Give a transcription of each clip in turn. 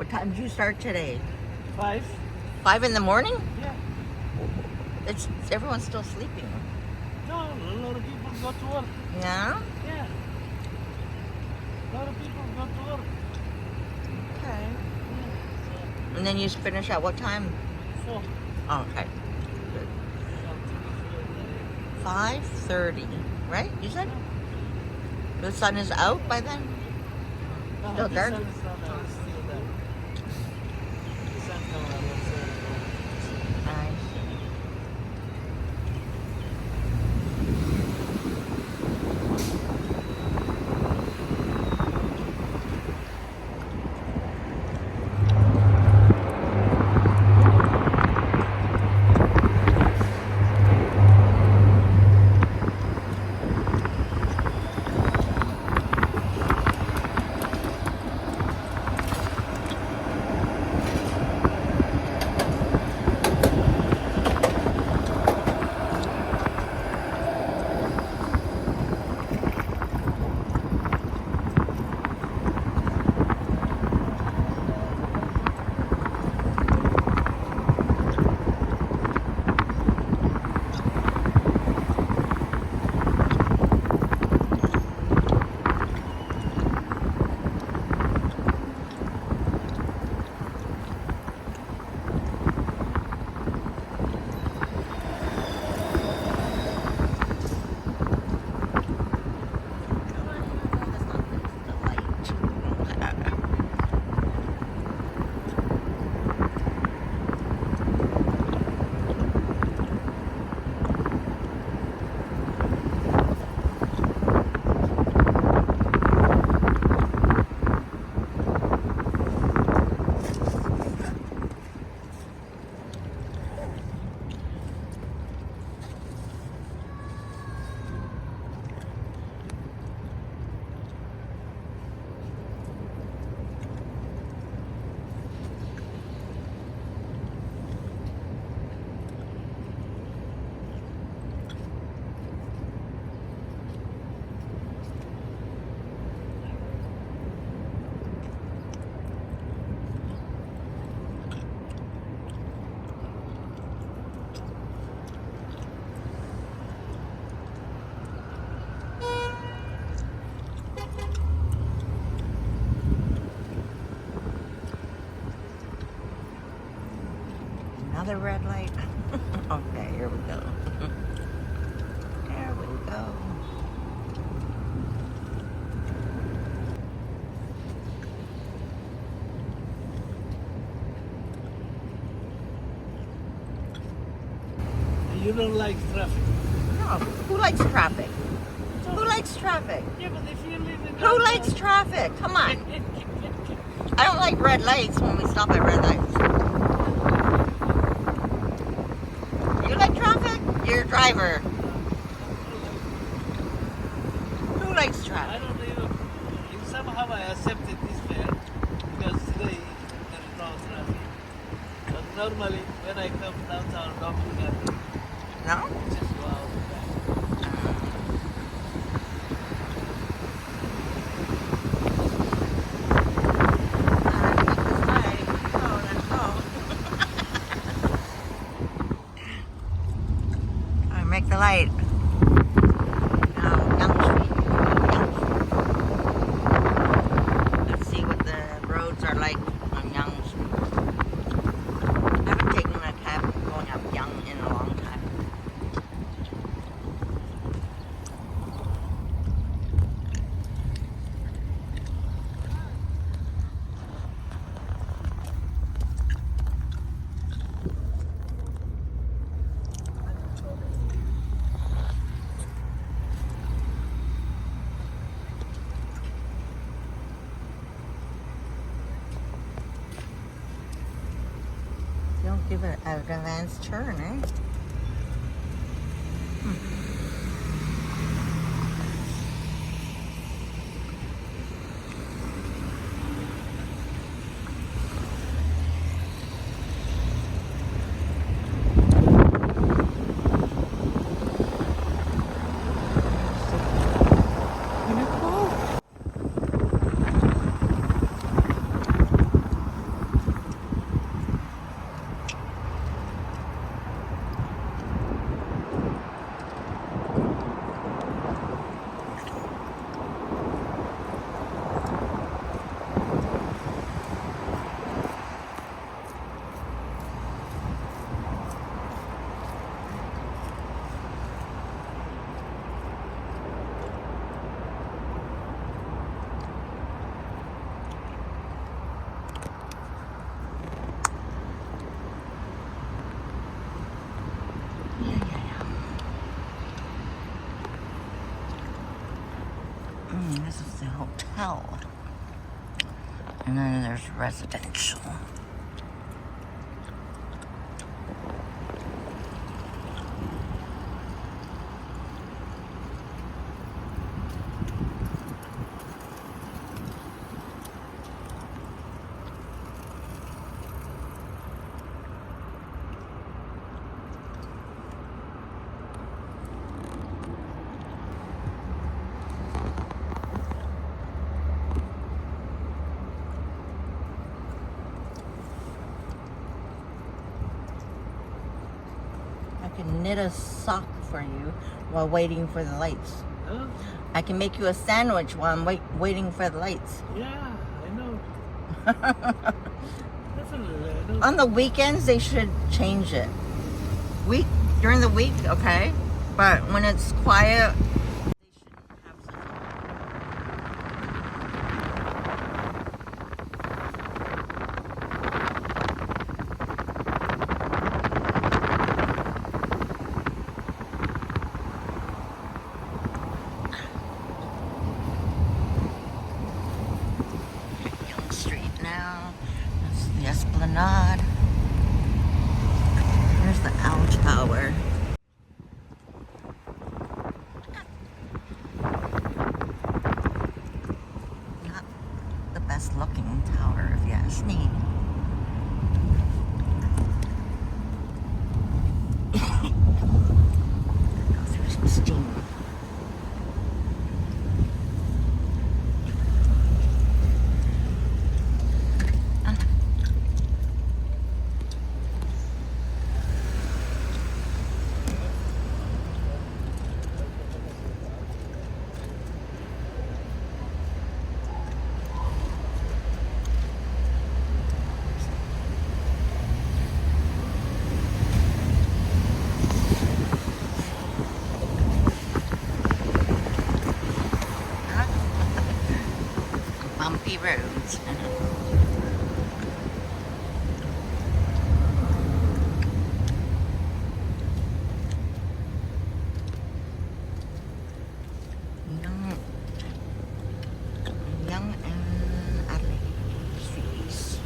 What time did you start today? 5. 5 in the morning? Yeah. Everyone's still sleeping. No, a lot of people go to work. Yeah? Yeah. A lot of people go to work. Okay. Yeah. And then you finish at what time? 4. Oh, okay. Good. 5:30, right? You said? The sun is out by then? No, Still the dark? sun is not out. It's still there. The sun comes out. I see. Another red light. Okay, here we go. There we go. You don't like traffic. No, who likes traffic? Who likes traffic? Yeah, but if you live in Who likes traffic? Come on. I don't like red lights when we stop at red lights. You like traffic? You're a driver. Who likes I traffic? don't even. Somehow I accepted this fare because today there's no traffic. But normally when I come downtown, don't do that. No? Just go out and back. Make the light. Now, Yonge Street. Let's see what the roads are like on Yonge Street. I haven't taken a cab going up Yonge in a long time. Don't give it an advanced turn, eh? hotel. And then there's residential. Knit a sock for you while waiting for the lights. Huh? I can make you a sandwich while I'm waiting for the lights. Yeah, I know. Definitely, I know. On the weekends, they should change it. During the week, okay, but when it's quiet, they shouldn't have such Yonge Street now. That's the Esplanade. Here's the Owl Tower. Not the best looking tower, if you ask me. Go through some steam. Bumpy roads. Yonge and Artistry East.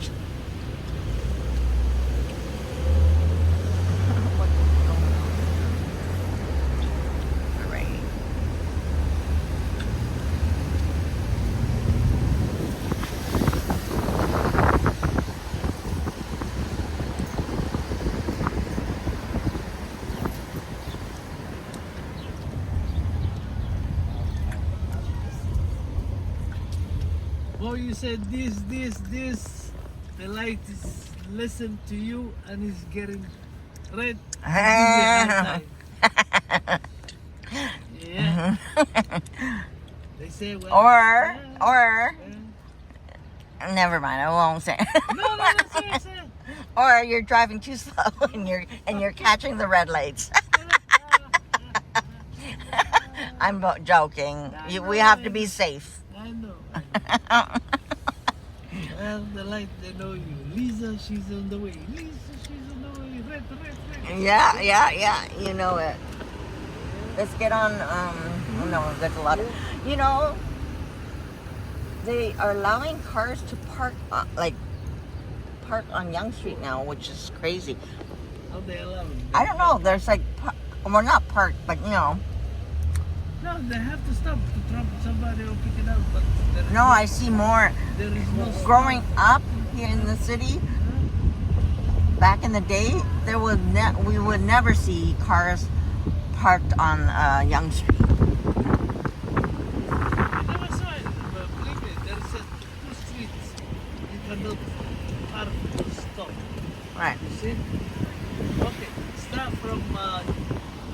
What's going on? Right. Oh, you said this. The light is listen to you and is getting red. Yeah. They say well. Or never mind, I won't say. No, say it. Or you're driving too slow and you're catching the red lights. I'm joking. We have to be safe. I know. Well, the light, they know you. Lisa, she's on the way. Red. Yeah. You know it. Let's get on. No, there's a lot of. You know, they are allowing cars to park on Yonge Street now, which is crazy. How they allow it? I don't know. There's well, not parked, but you know. No, they have to stop to drop somebody or pick it up. But No, I see more. there is no stop. Growing up here in the city, back in the day, we would never see cars parked on Yonge Street. I never saw it, but believe me, there is two streets you cannot park or stop. Right. You see? Okay, start from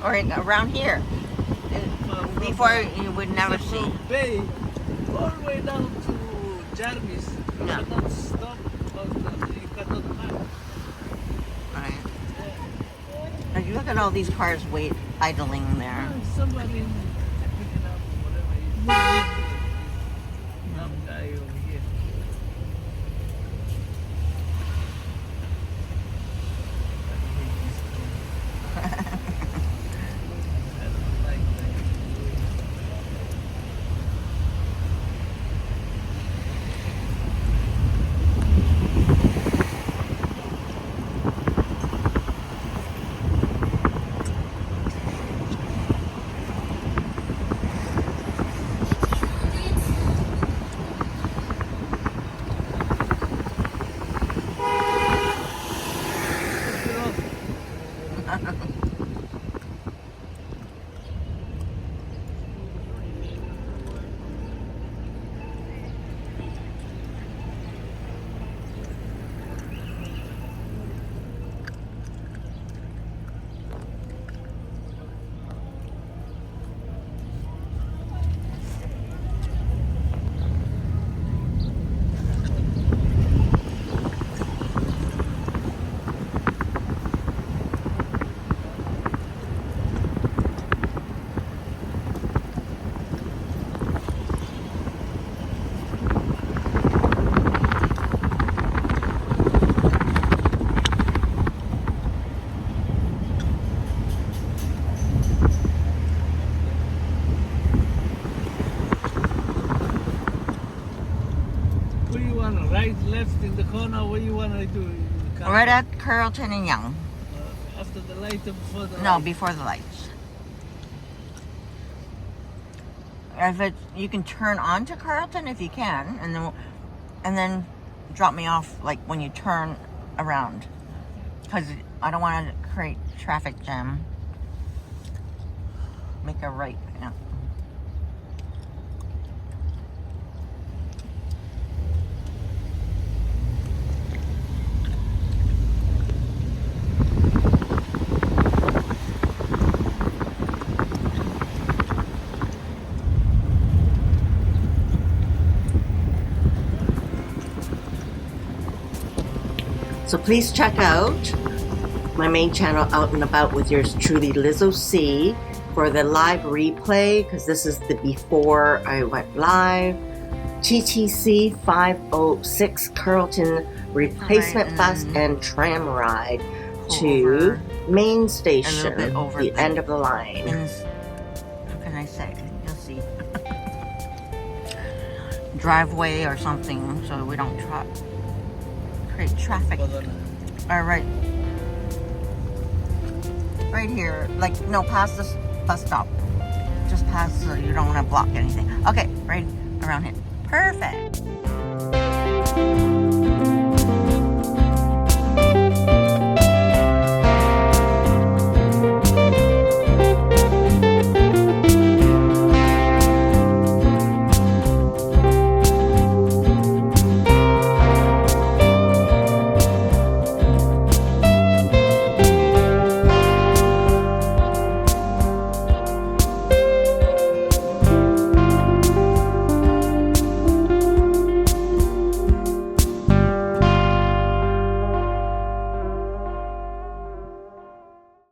Or around here. Before you would never see. From Bay all the way down to Jarvis. You Yeah. cannot stop because you cannot park. Right. Like, look at all these cars idling there. Somebody picking up whatever. Some guy over here. I don't like that. no. What do you want to do? Right at Carlton and Yonge. After the light or before the No, light? before the lights. If it, you can turn on to Carlton if you can, and then drop me off like when you turn around, because I don't want to create traffic jam. Make a right. Yeah. So please check out my main channel, Out and About with yours truly, Lizzo C, for the live replay, because this is the before I went live. TTC 506 Carlton replacement bus and tram ride to main station, the end of the line. How can I say? You'll see. Driveway or something, so we don't create traffic. All right. Right here, like, no, past this bus stop. Just past so you don't want to block anything. Okay, right around here. Perfect.